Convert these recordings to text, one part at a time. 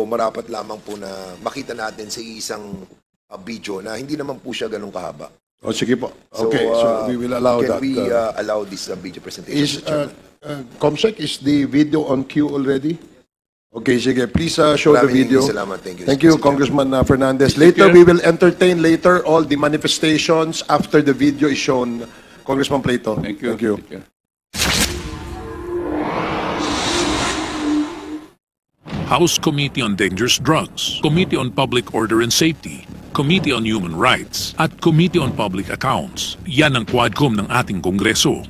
marapat lamang po na makita natin sa isang video na hindi naman po siya ganun kahaba. O sige po. Okay, so we will allow that. Can we allow this video presentation? Comsec, is the video on queue already? Okay, sige. Please show the video. Salamat. Thank you. Thank you, Congressman Fernandez. Later, we will entertain all the manifestations after the video is shown. Congressman Plato. Thank you. Thank you. House Committee on Dangerous Drugs, Committee on Public Order and Safety, Committee on Human Rights, at Committee on Public Accounts. Yan ang Quadcom ng ating Kongreso.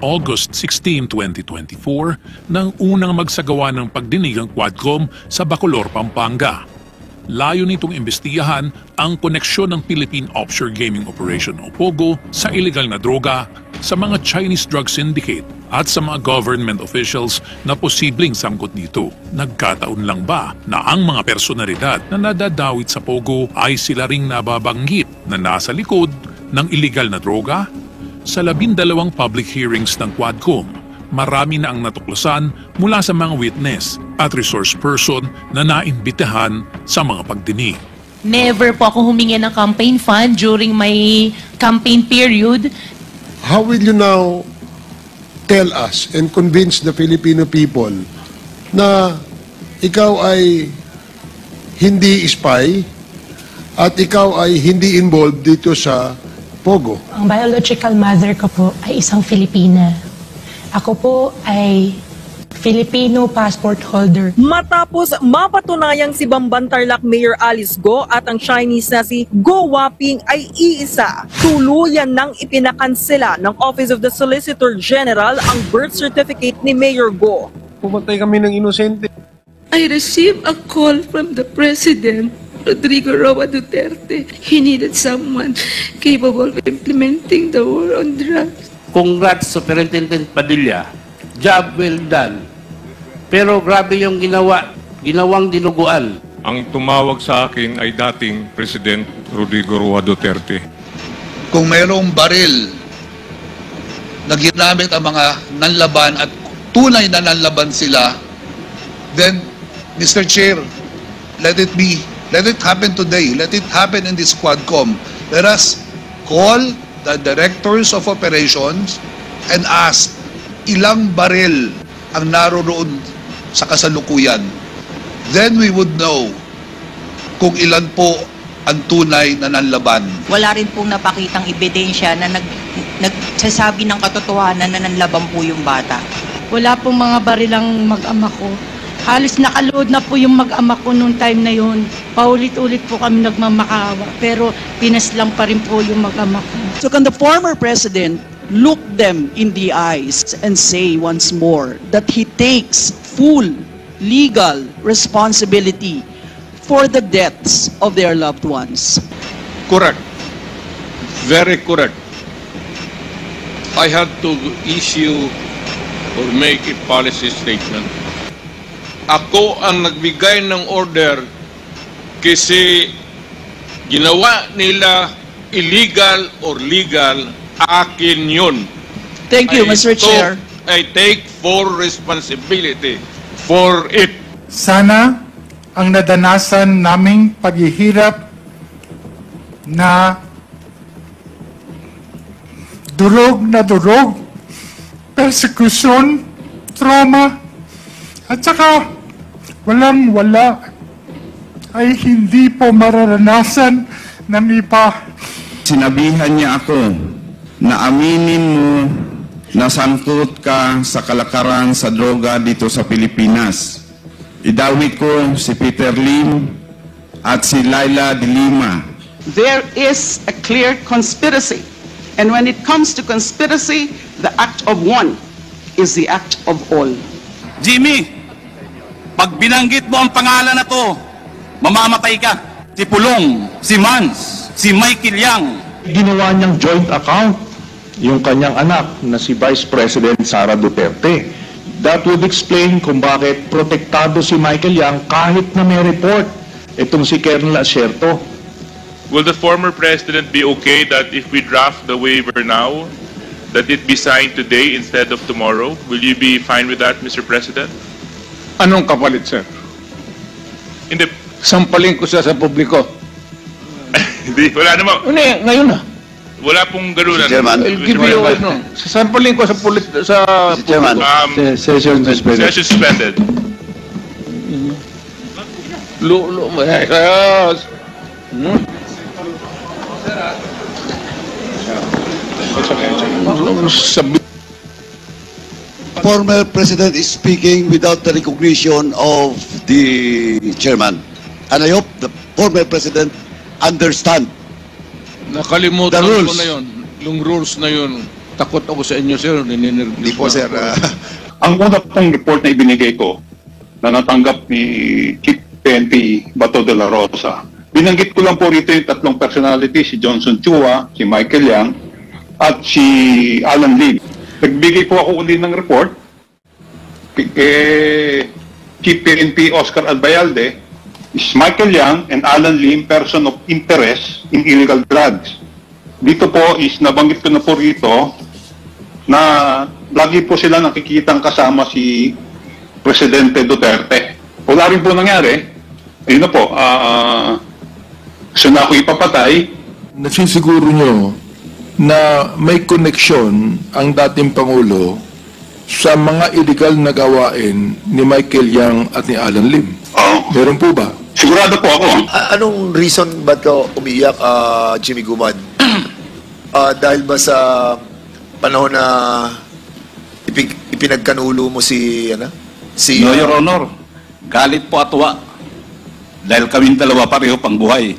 August 16, 2024, nang unang magsagawa ng pagdinig ang Quadcom sa Bacolor, Pampanga. Layo nitong imbestigahan ang koneksyon ng Philippine Offshore Gaming Operation o POGO sa illegal na droga, sa mga Chinese drug syndicate at sa mga government officials na posibleng sangkot dito. Nagkataon lang ba na ang mga personalidad na nadadawit sa POGO ay sila ring nababanggit na nasa likod ng illegal na droga? Sa 12 public hearings ng Quadcom, marami na ang natuklasan mula sa mga witness at resource person na naimbitahan sa mga pagdinig. Never po ako humingi ng campaign fund during my campaign period. How will you now tell us and convince the Filipino people na ikaw ay hindi spy at ikaw ay hindi involved dito sa POGO? Ang biological mother ko po ay isang Filipina. Ako po ay Filipino passport holder. Matapos mapatunayang si Bamban-Tarlac Mayor Alice Go at ang Chinese na si Go Waping ay iisa, tuluyan nang ipinakansela ng Office of the Solicitor General ang birth certificate ni Mayor Go. Pumatay kami ng inosente. I received a call from the President, Rodrigo Roa Duterte. He needed someone capable of implementing the war on drugs. Congrats, Superintendent Padilla. Job well done. Pero grabe yung ginawang dinuguan. Ang tumawag sa akin ay dating President Rodrigo Roa Duterte. Kung mayroong baril na ginamit ang mga nanlaban at tunay na nanlaban sila, then, Mr. Chair, let it happen today. Let it happen in this Quadcom. Let us call the directors of operations and ask ilang baril ang naroon sa kasalukuyan. Then we would know kung ilan po ang tunay na nanlaban. Wala rin pong napakitang ebidensya na nagsasabi ng katotohanan na nanlaban po yung bata. Wala pong mga barilang mag-ama ko. Halos nakalood na po yung mag-ama ko noong time na yun. Paulit-ulit po kami nagmamakawa. Pero pinaslang pa rin po yung mag-ama ko. So can the former president look them in the eyes and say once more that he takes full legal responsibility for the deaths of their loved ones? Correct. Very correct. I had to issue or make a policy statement. Ako ang nagbigay ng order kasi ginawa nila illegal or legal, akin yun. Thank you, Mr. Chair. I take full responsibility for it. Sana ang nadanasan naming paghihirap na durog, persecution, trauma, at saka walang-wala ay hindi po mararanasan ng iba. Sinabihan niya ako na aminin mo na sangkot ka sa kalakaran sa droga dito sa Pilipinas. Idawit ko si Peter Lim at si Laila de Lima. There is a clear conspiracy. And when it comes to conspiracy, the act of one is the act of all. Jimmy, pag binanggit mo ang pangalan na to, mamamatay ka. Si Pulong, si Mans, si Michael Yang. Ginawa niyang joint account yung kanyang anak na si Vice President Sara Duterte. That would explain kung bakit protektado si Michael Yang kahit na may report itong si Colonel Asierto. Will the former president be okay that if we draft the waiver now, that it be signed today instead of tomorrow? Will you be fine with that, Mr. President? Anong kapalit, sir? Hindi. Sampaling ko siya sa publiko. Hindi, wala naman. Hindi, ngayon na. Wala pong ganunan. I'll give you, sasampaling ko sa Chairman. Session suspended. Session suspended. Former President is speaking without the recognition of the chairman. And I hope the former President understand Nakalimutan the ko rules. na yun. Yung rules na yun. Takot ako sa inyo, sir. Hindi po, sir. Ang una pong report na ibinigay ko na natanggap ni Chief PNP Bato de la Rosa, binanggit ko lang po rito yung tatlong personality, si Johnson Chua, si Michael Yang, at si Alan Lim. Nagbigay po ako uli ng report kay Chief PNP Oscar Albayalde, is Michael Yang and Alan Lim person of interest in illegal drugs. Dito po is nabanggit ko na po rito na lagi po sila nakikitang kasama si Presidente Duterte. Wala rin po nangyari. Ayun na po, gusto na ako ipapatay. Nasisiguro nyo na may koneksyon ang dating Pangulo sa mga illegal na gawain ni Michael Yang at ni Alan Lim. Meron po ba? Sigurado po ako. Anong reason ba't ka umiyak, Jimmy Gumad? Dahil ba sa panahon na ipinagkanulo mo si No, Your Honor. Galit po atwa. Dahil kaming dalawa pareho pang buhay.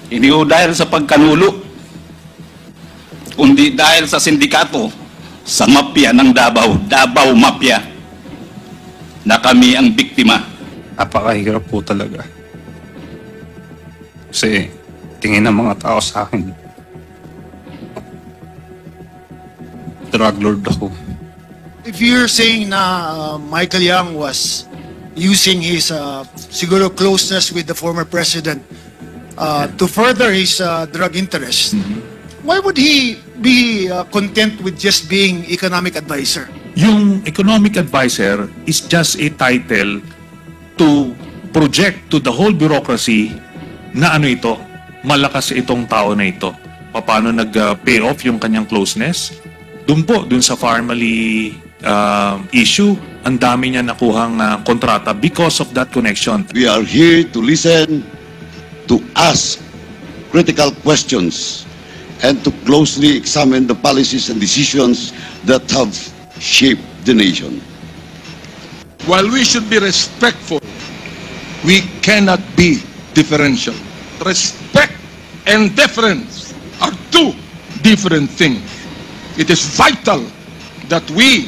Hindi ho dahil sa pagkanulo, kundi dahil sa sindikato, sa mafia ng Davao, Davao Mafia, na kami ang biktima. Napakahirap po talaga. Kasi tingin ng mga tao sa akin, drug lord ako. If you're saying na Michael Yang was using his siguro closeness with the former president to further his drug interest, why would he be content with just being economic advisor? Yung economic advisor is just a title to project to the whole bureaucracy na ano ito, malakas itong tao na ito. Paano nag-pay off yung kanyang closeness? Doon sa family issue, ang dami niya nakuhang kontrata because of that connection. We are here to listen, to ask critical questions, and to closely examine the policies and decisions that have shaped the nation. While we should be respectful, we cannot be differential. Respect and deference are two different things. It is vital that we,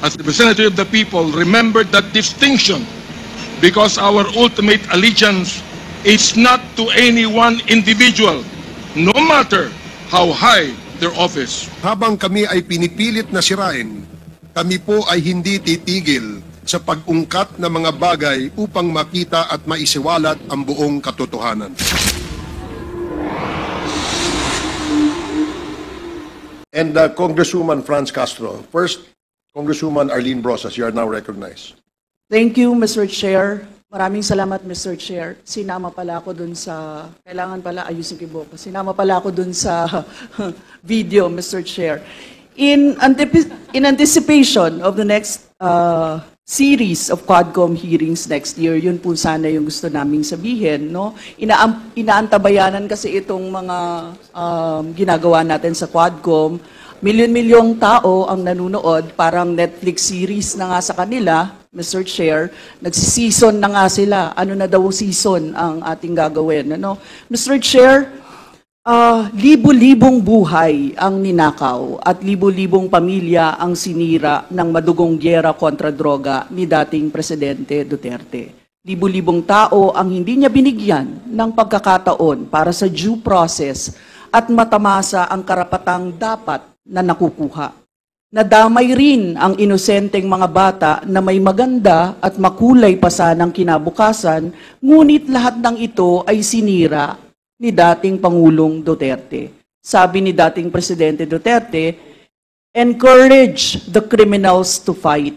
as representative of the people, remember that distinction, because our ultimate allegiance is not to any one individual, no matter how high their office. Habang kami ay pinipilit na sirain, kami po ay hindi titigil sa pag-ungkat ng mga bagay upang makita at maisiwalat ang buong katotohanan. And Congresswoman Franz Castro. First, Congresswoman Arlene Brosas, you are now recognized. Thank you, Mr. Chair. Maraming salamat, Mr. Chair. Sinama pala ako dun sa, kailangan pala ayusin ko buko. Sinama pala ako dun sa video, Mr. Chair. In anticipation of the next series of Quadcom hearings next year, yun po sana yung gusto naming sabihin, no? Inaantabayanan kasi itong mga ginagawa natin sa Quadcom. Milyon-milyong tao ang nanunood, parang Netflix series na nga sa kanila, Mr. Chair. Nagsi-season na nga sila. Ano na daw season ang ating gagawin, ano? Mr. Chair, libo-libong buhay ang ninakaw at libo-libong pamilya ang sinira ng madugong gyera kontra droga ni dating Presidente Duterte. Libo-libong tao ang hindi niya binigyan ng pagkakataon para sa due process at matamasa ang karapatang dapat na nakukuha. Nadamay rin ang inosenteng mga bata na may maganda at makulay pa sanang kinabukasan, ngunit lahat ng ito ay sinira ni dating Pangulong Duterte. Sabi ni dating Presidente Duterte, encourage the criminals to fight.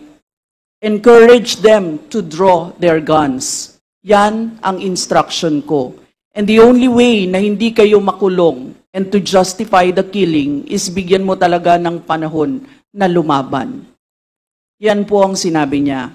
Encourage them to draw their guns. Yan ang instruction ko. And the only way na hindi kayo makulong and to justify the killing is bigyan mo talaga ng panahon na lumaban. Yan po ang sinabi niya.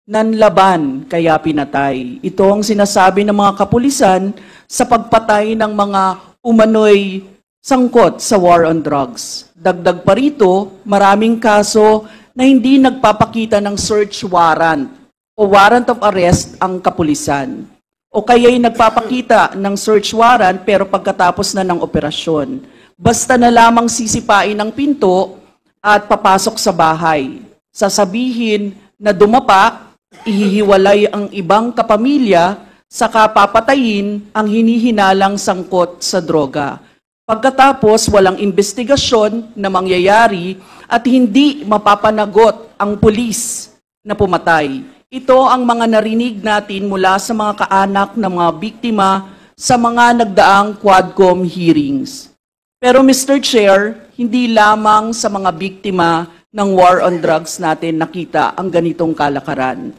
Nanlaban kaya pinatay. Ito ang sinasabi ng mga kapulisan sa pagpatay ng mga umano'y sangkot sa war on drugs. Dagdag pa rito, maraming kaso na hindi nagpapakita ng search warrant o warrant of arrest ang kapulisan. O kaya'y nagpapakita ng search warrant pero pagkatapos na ng operasyon. Basta na lamang sisipain ang pinto at papasok sa bahay. Sasabihin na dumapa, ihihiwalay ang ibang kapamilya, saka papatayin ang hinihinalang sangkot sa droga. Pagkatapos, walang investigasyon na mangyayari at hindi mapapanagot ang pulis na pumatay. Ito ang mga narinig natin mula sa mga kaanak ng mga biktima sa mga nagdaang Quadcom hearings. Pero Mr. Chair, hindi lamang sa mga biktima ng war on drugs natin nakita ang ganitong kalakaran.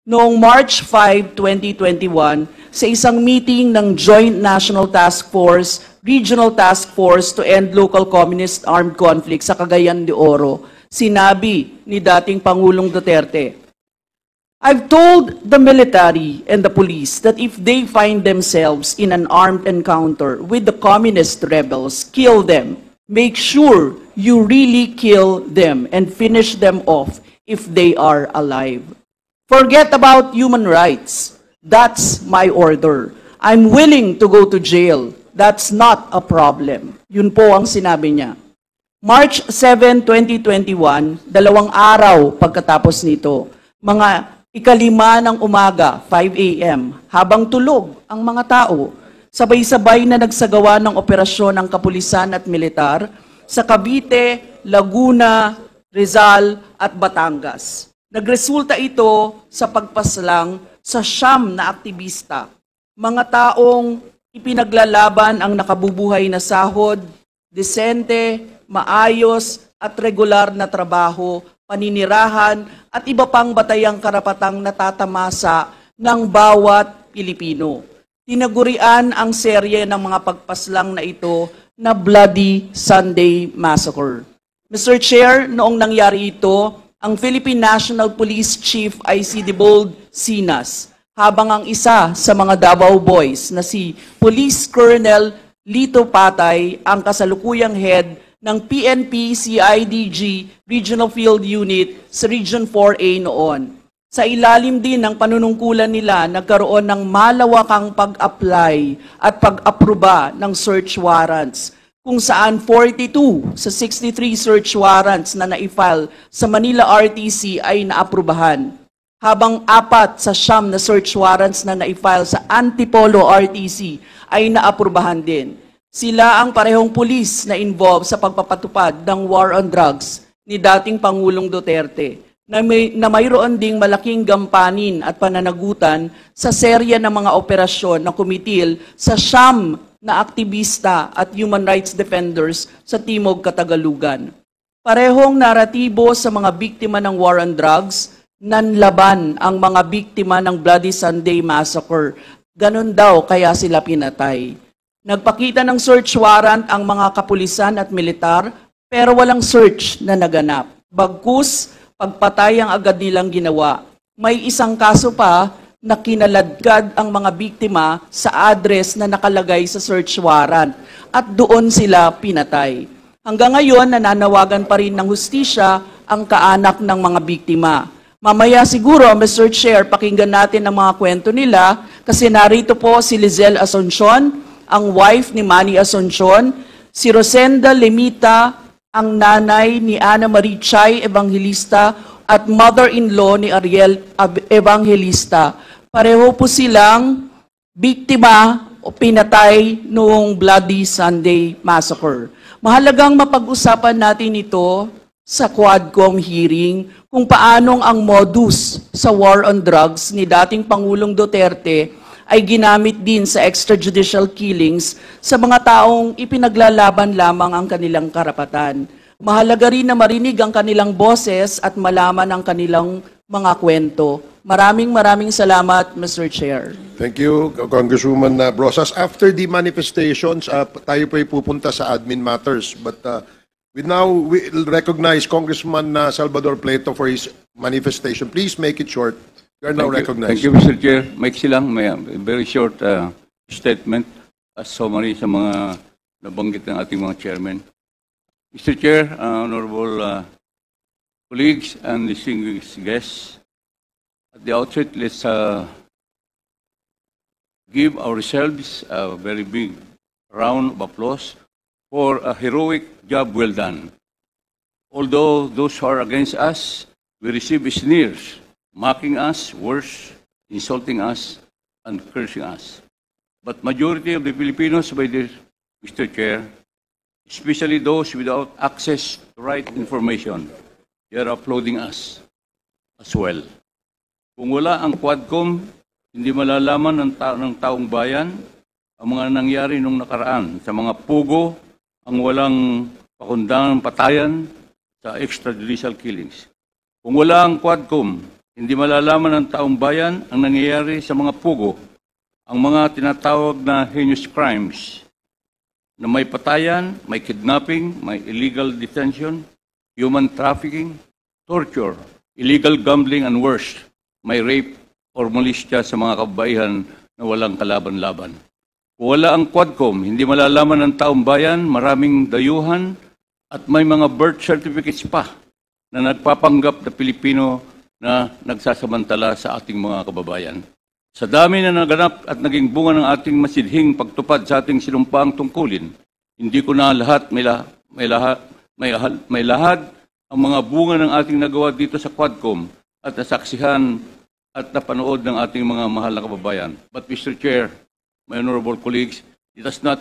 Noong March 5, 2021, sa isang meeting ng Joint National Task Force, Regional Task Force to End Local Communist Armed Conflict sa Cagayan de Oro, sinabi ni dating Pangulong Duterte, I've told the military and the police that if they find themselves in an armed encounter with the communist rebels, kill them. Make sure you really kill them and finish them off if they are alive. Forget about human rights. That's my order. I'm willing to go to jail. That's not a problem. Yun po ang sinabi niya. March 7, 2021, 2 araw pagkatapos nito, mga 5:05 ng umaga, 5 a.m., habang tulog ang mga tao, sabay-sabay na nagsagawa ng operasyon ng kapulisan at militar sa Cavite, Laguna, Rizal at Batangas. Nagresulta ito sa pagpaslang sa 9 na aktivista, mga taong ipinaglalaban ang nakabubuhay na sahod, desente, maayos at regular na trabaho, paninirahan at iba pang batayang karapatang natatamasa ng bawat Pilipino. Tinagurian ang serye ng mga pagpaslang na ito na Bloody Sunday Massacre. Mr. Chair, noong nangyari ito, ang Philippine National Police Chief ay si Debold Sinas, habang ang isa sa mga Davao Boys na si Police Colonel Lito Patay ang kasalukuyang head ng PNP CIDG Regional Field Unit sa Region 4A noon. Sa ilalim din ng panunungkulan nila, nagkaroon ng malawakang pag-apply at pag-aproba ng search warrants, kung saan 42 sa 63 search warrants na na-file sa Manila RTC ay naaprubahan, habang 4 sa 9 na search warrants na na-file sa Antipolo RTC ay naaprubahan din. Sila ang parehong pulis na involved sa pagpapatupad ng war on drugs ni dating Pangulong Duterte, na mayroon ding malaking gampanin at pananagutan sa serya ng mga operasyon na kumitil sa 9 na aktivista at human rights defenders sa Timog Katagalugan. Parehong naratibo sa mga biktima ng war on drugs, nanlaban ang mga biktima ng Bloody Sunday Massacre. Ganon daw kaya sila pinatay. Nagpakita ng search warrant ang mga kapulisan at militar, pero walang search na naganap. Bagkus, pagpatay ang agad nilang ginawa. May isang kaso pa na kinaladkad ang mga biktima sa address na nakalagay sa search warrant at doon sila pinatay. Hanggang ngayon, nananawagan pa rin ng hustisya ang kaanak ng mga biktima. Mamaya siguro, Mr. Chair, pakinggan natin ang mga kwento nila kasi narito po si Lizelle Asuncion, ang wife ni Manny Asuncion, si Rosenda Lemita, ang nanay ni Ana Marie Chay Evangelista at mother-in-law ni Ariel Evangelista. Pareho po silang biktima o pinatay noong Bloody Sunday Massacre. Mahalagang mapag-usapan natin ito sa Quadcom hearing kung paanong ang modus sa war on drugs ni dating Pangulong Duterte ay ginamit din sa extrajudicial killings sa mga taong ipinaglalaban lamang ang kanilang karapatan. Mahalaga rin na marinig ang kanilang boses at malaman ang kanilang mga kwento. Maraming salamat, Mr. Chair. Thank you, Congresswoman Brosas. After the manifestations, tayo po ay pupunta sa admin matters. But we will recognize Congressman Salvador Pleito for his manifestation. Please make it short. You are now recognized. Thank you, Mr. Chair. Maiksi lang, may very short statement as summary sa mga nabanggit ng ating mga chairman. Mr. Chair, honorable colleagues and distinguished guests, at the outset, let's give ourselves a very big round of applause for a heroic job well done. Although those who are against us, we receive sneers, mocking us, worse, insulting us, and cursing us. But majority of the Filipinos, Mr. Chair, especially those without access to right information, they are applauding us as well. Kung wala ang Quadcom, hindi malalaman ng taong bayan ang mga nangyari nung nakaraan sa mga pugo, ang walang pakundangan patayan sa extrajudicial killings. Kung wala ang Quadcom, hindi malalaman ng taong bayan ang nangyayari sa mga pugo, ang mga tinatawag na heinous crimes na may patayan, may kidnapping, may illegal detention, human trafficking, torture, illegal gambling, and worse, may rape or molestia sa mga kababaihan na walang kalaban-laban. Kung wala ang Quadcom, hindi malalaman ng taong bayan, maraming dayuhan at may mga birth certificates pa na nagpapanggap na Pilipino na nagsasamantala sa ating mga kababayan. Sa dami na naganap at naging bunga ng ating masidhing pagtupad sa ating sinumpaang tungkulin, hindi ko na lahat may lahad ang mga bunga ng ating nagawa dito sa Quadcom at nasaksihan at napanood ng ating mga mahal na kababayan. But Mr. Chair, my honorable colleagues, let us not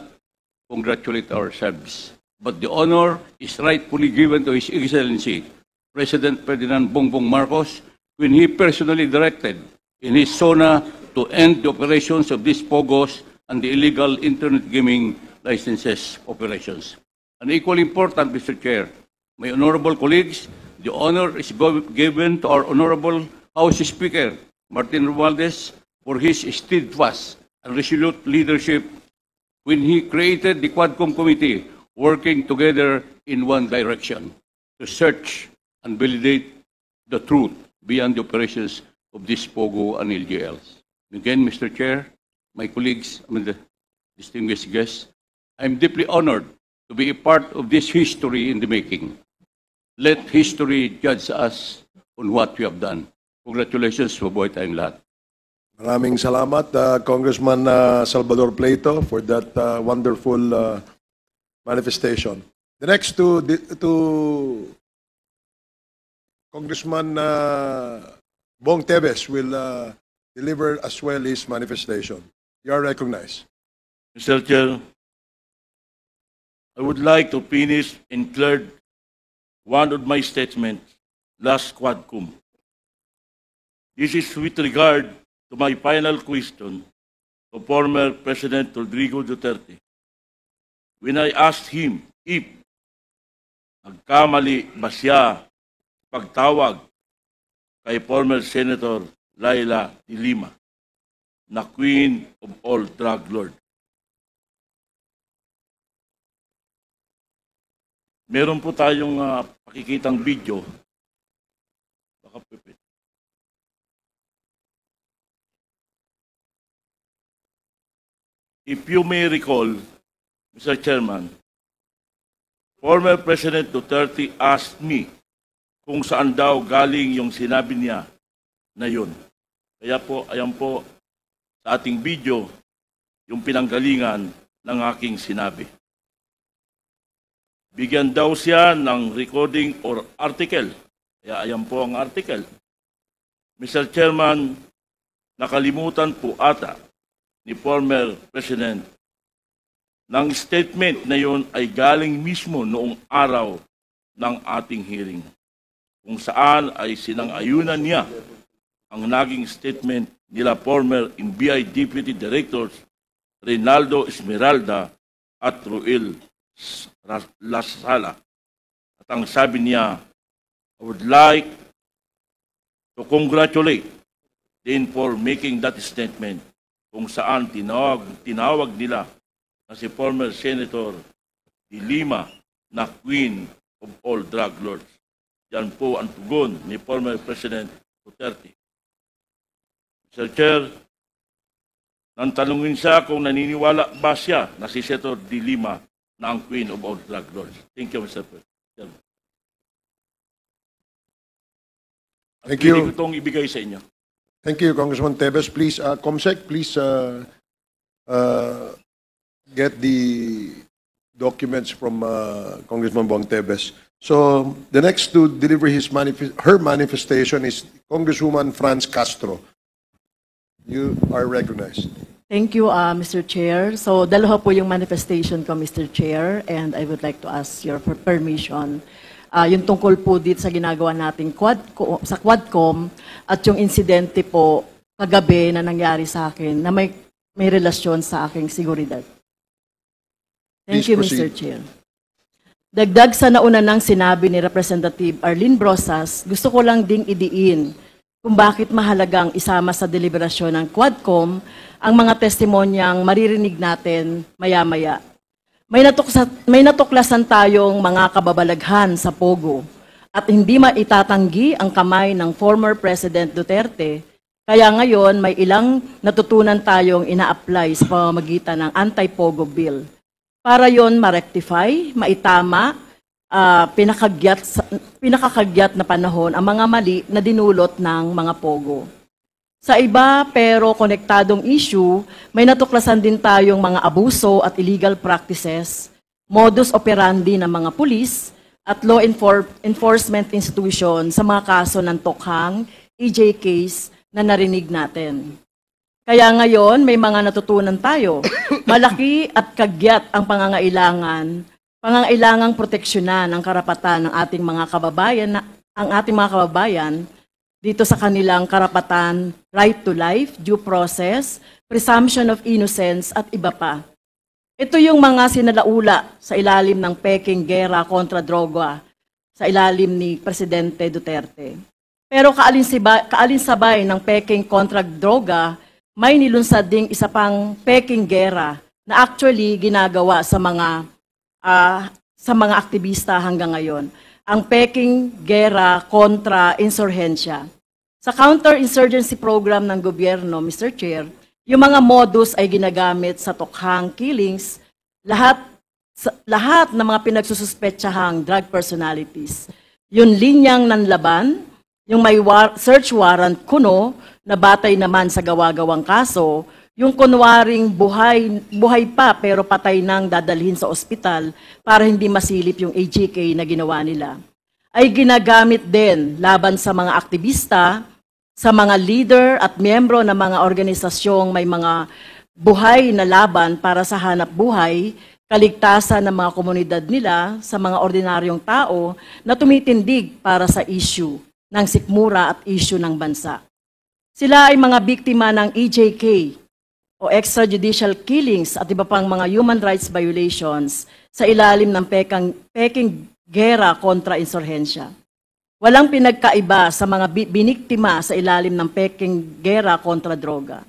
congratulate ourselves. But the honor is rightfully given to His Excellency, President Ferdinand Bongbong Marcos, when he personally directed in his SONA to end the operations of these POGOs and the illegal internet gaming licenses operations. And equally important, Mr. Chair, my honorable colleagues, the honor is given to our honorable House Speaker, Martin Romualdez, for his steadfast and resolute leadership when he created the Quadcom Committee, working together in one direction to search and validate the truth beyond the operations of this POGO and LGLs. Again, Mr. Chair, my colleagues, the distinguished guests, I'm deeply honored to be a part of this history in the making. Let history judge us on what we have done. Congratulations, mabuhay tayong lahat. Maraming salamat, Congressman Salvador Pleito, for that wonderful manifestation. The next to Congressman Bong Teves will deliver as well his manifestation. You are recognized. Mr. Chair, I would like to finish and clear one of my statements last Quadcom. This is with regard to my final question to former President Rodrigo Duterte. When I asked him if nagkamali ba siya pagtawag kay former Senator Laila de Lima na Queen of all drug lords. Meron po tayong pakikitang video. Baka pipit. If you may recall, Mr. Chairman, former President Duterte asked me kung saan daw galing yung sinabi niya na yun. Kaya po, ayan po sa ating video yung pinanggalingan ng aking sinabi. Bigyan daw siya ng recording or article. Kaya ayan po ang article. Mr. Chairman, nakalimutan po ata ni former President ng statement na yun ay galing mismo noong araw ng ating hearing, kung saan ay sinang-ayunan niya ang naging statement nila former NBI Deputy Directors Reynaldo Esmeralda at Ruel Lasala. At ang sabi niya, I would like to to congratulate din for making that statement kung saan tinawag nila na si former Senator De Lima na Queen of all drug lords. Yan po ang tugon ni former President Duterte. Mr. Chair, nang tanungin siya kung naniniwala ba siya na si Senator De Lima na ang Queen of all drug lords. Thank you, Mr. President. Thank you. Pwede ko itong ibigay sa inyo. Thank you, Congressman Tevez. Please, Comsec, please get the documents from Congressman Bong Tevez. So, the next to deliver her manifestation is Congresswoman Franz Castro. You are recognized. Thank you, Mr. Chair. So, dalawa po yung manifestation ko, Mr. Chair, and I would like to ask your permission. Yung tungkol po dito sa ginagawa nating sa Quadcom at yung insidente po kagabi na nangyari sa akin na may relasyon sa aking seguridad. Thank you, Mr. Chair. Dagdag sa nauna nang sinabi ni Representative Arlene Brosas, gusto ko lang ding idiin kung bakit mahalagang isama sa deliberasyon ng Quadcom ang mga testimonyang maririnig natin maya-maya. May natuklasan tayong mga kababalaghan sa Pogo at hindi maitatanggi ang kamay ng former President Duterte. Kaya ngayon may ilang natutunan tayong ina-apply sa pamamagitan ng Anti-Pogo Bill. Para yon ma-rectify, maitama, pinakakagyat na panahon ang mga mali na dinulot ng mga Pogo. Sa iba pero konektadong issue, may natuklasan din tayong mga abuso at illegal practices, modus operandi ng mga pulis at law enforcement institution sa mga kaso ng Tokhang, EJ case na narinig natin. Kaya ngayon, may mga natutunan tayo. Malaki at kagyat ang pangangailangang proteksyonan ang karapatan ng ating mga kababayan, dito sa kanilang karapatan, right to life, due process, presumption of innocence, at iba pa. Ito yung mga sinalaula sa ilalim ng peking gera kontra droga sa ilalim ni Presidente Duterte. Pero kaalinsabay ng peking kontra droga, may nilunsad ding isa pang peking gera na actually ginagawa sa mga aktivista hanggang ngayon. Ang peking gera kontra insurhensya. Sa counter-insurgency program ng gobyerno, Mr. Chair, yung mga modus ay ginagamit sa Tokhang killings, lahat ng mga pinagsususpetsahang drug personalities. Yung linyang nanlaban, yung may search warrant kuno, na batay naman sa gawa-gawang kaso, yung kunwaring buhay pa pero patay nang dadalhin sa ospital para hindi masilip yung AGK na ginawa nila, ay ginagamit din laban sa mga aktivista, sa mga leader at miyembro ng mga organisasyong may mga buhay na laban para sa hanap buhay, kaligtasan ng mga komunidad nila sa mga ordinaryong tao na tumitindig para sa issue ng sikmura at issue ng bansa. Sila ay mga biktima ng EJK o extrajudicial killings at iba pang mga human rights violations sa ilalim ng peking gera kontra insurhensya. Walang pinagkaiba sa mga biniktima sa ilalim ng peking gera kontra droga.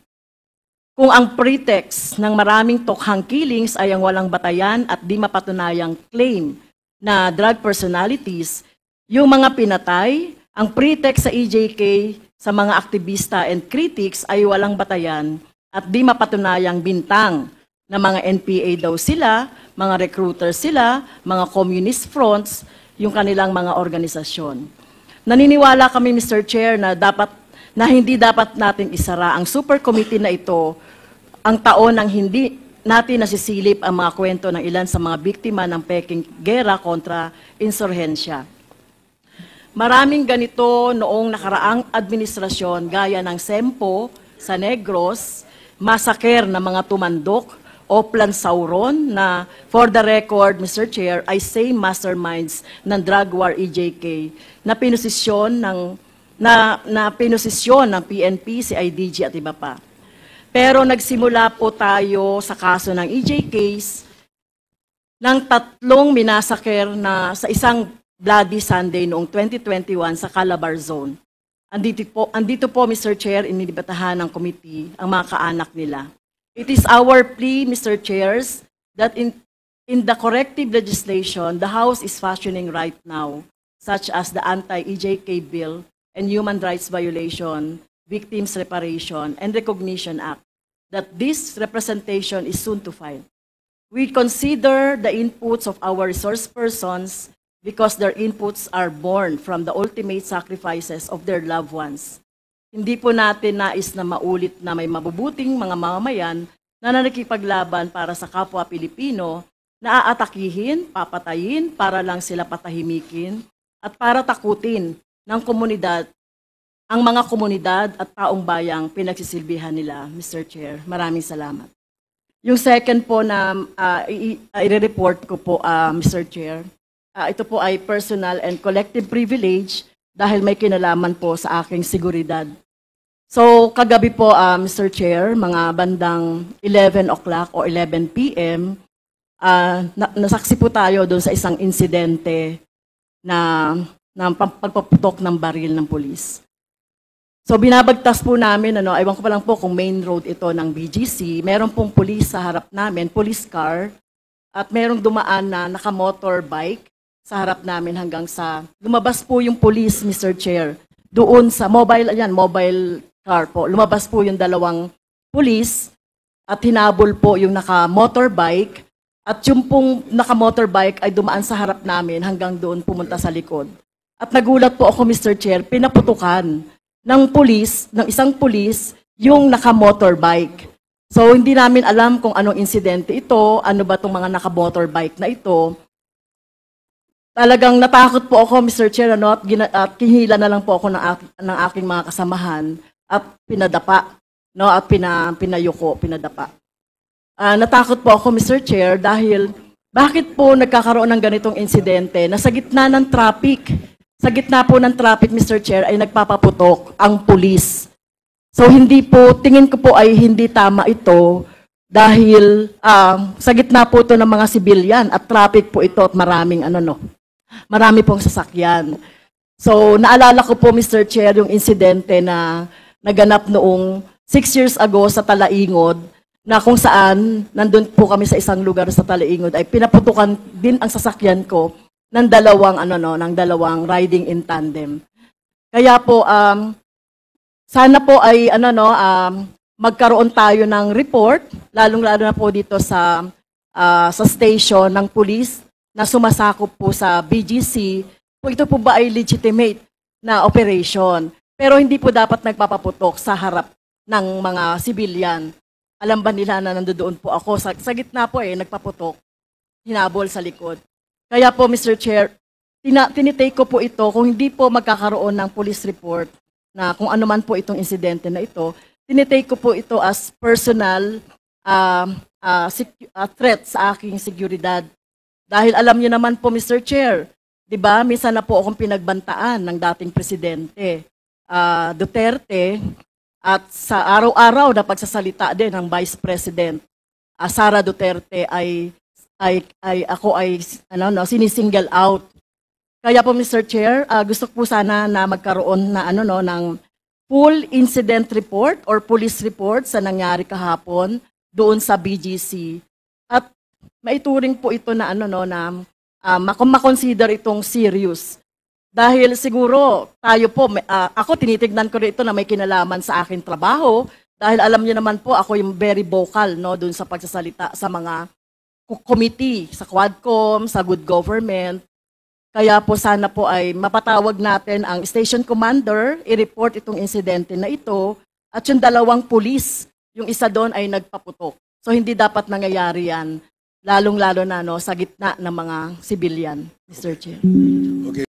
Kung ang pretext ng maraming Tokhang killings ay ang walang batayan at di mapatunayang claim na drug personalities, yung mga pinatay, ang pretext sa EJK sa mga aktivista and critics ay walang batayan at di mapatunayang bintang na mga NPA daw sila, mga recruiters sila, mga communist fronts, yung kanilang mga organisasyon. Naniniwala kami, Mr. Chair, na hindi dapat natin isara ang super committee na ito ang taon ng hindi natin nasisilip ang mga kwento ng ilan sa mga biktima ng peking gera kontra insurhensya. Maraming ganito noong nakaraang administrasyon gaya ng Sempo sa Negros, masaker ng mga tumandok o Plansauron na, for the record, Mr. Chair, ay same masterminds ng drug war EJK na pinosisyon ng PNP, CIDG at iba pa. Pero nagsimula po tayo sa kaso ng EJ case ng 3 minasaker na sa isang Bloody Sunday noong 2021 sa Calabar Zone. Andito po, Mr. Chair, inilibatahan ng committee ang mga kaanak nila. It is our plea, Mr. Chairs, that in the corrective legislation the House is fashioning right now, such as the Anti-EJK Bill and Human Rights Violation, Victims Reparation, and Recognition Act, that this representation is soon to file. We consider the inputs of our resource persons because their inputs are born from the ultimate sacrifices of their loved ones. Hindi po natin nais na maulit na may mabubuting mga mamamayan na nakikipaglaban para sa kapwa Pilipino na aatakihin, papatayin para lang sila patahimikin at para takutin ng komunidad, ang mga komunidad at taong bayang pinagsisilbihan nila, Mr. Chair. Maraming salamat. Yung second po na i-report ko po, Mr. Chair, ito po ay personal and collective privilege dahil may kinalaman po sa aking seguridad. So, kagabi po, Mr. Chair, mga bandang 11 o'clock o 11 p.m., nasaksi po tayo doon sa isang insidente na pagpaputok ng baril ng pulis. So, binabagtas po namin, ewan ko pa lang po kung main road ito ng BGC, meron pong pulis sa harap namin, police car, at merong dumaan na naka-motorbike sa harap namin hanggang sa lumabas po yung police, Mr. Chair, doon sa mobile car po. Lumabas po yung dalawang police at hinabol po yung naka-motorbike at yung pong naka-motorbike ay dumaan sa harap namin hanggang doon pumunta sa likod. At nagulat po ako, Mr. Chair, pinaputukan ng isang police yung naka-motorbike. So hindi namin alam kung anong insidente ito, ano ba itong mga naka-motorbike na ito. Talagang natakot po ako, Mr. Chair, at kinihila na lang po ako ng aking mga kasamahan at pinadapa, at pinayuko, pinadapa. Natakot po ako, Mr. Chair, dahil bakit po nagkakaroon ng ganitong insidente na sa gitna ng traffic, Mr. Chair, ay nagpapaputok ang pulis. So tingin ko po ay hindi tama ito dahil sa gitna po ito ng mga sibilyan at traffic po ito at marami pong sasakyan. So, naalala ko po, Mr. Chair, yung insidente na naganap noong 6 years ago sa Talaingod, na kung saan, nandun po kami sa isang lugar sa Talaingod, ay pinaputukan din ang sasakyan ko ng dalawang riding in tandem. Kaya po, sana po ay, magkaroon tayo ng report, lalong-lalo na po dito sa station ng police, na sumasakop po sa BGC, kung ito po ba ay legitimate na operation. Pero hindi po dapat nagpapaputok sa harap ng mga civilian. Alam ba nila na nandoon po ako? Sa gitna po nagpaputok, hinabol sa likod. Kaya po, Mr. Chair, tinitake ko po ito, kung hindi po magkakaroon ng police report na kung ano man po itong insidente na ito, tinitake ko po ito as personal threat sa aking seguridad. Dahil alam niyo naman po, Mr. Chair, di ba, minsan na po akong pinagbantaan ng dating presidente Duterte at sa araw-araw na pagsasalita din ng Vice President Sara Duterte ay ako ay sinisingle out. Kaya po, Mr. Chair, gusto ko po sana na magkaroon na ng full incident report or police report sa nangyari kahapon doon sa BGC. At maituring po ito na makonsider itong serious. Dahil siguro tayo po, ako tinitignan ko rito na may kinalaman sa aking trabaho dahil alam niyo naman po ako yung very vocal doon sa pagsasalita sa mga committee, sa Quadcom, sa Good Government. Kaya po sana po ay mapatawag natin ang station commander, i-report itong insidente na ito at yung dalawang pulis, yung isa doon ay nagpaputok. So hindi dapat nangyayari yan. Lalong-lalo na sa gitna ng mga civilian, Mr. Chair. Okay.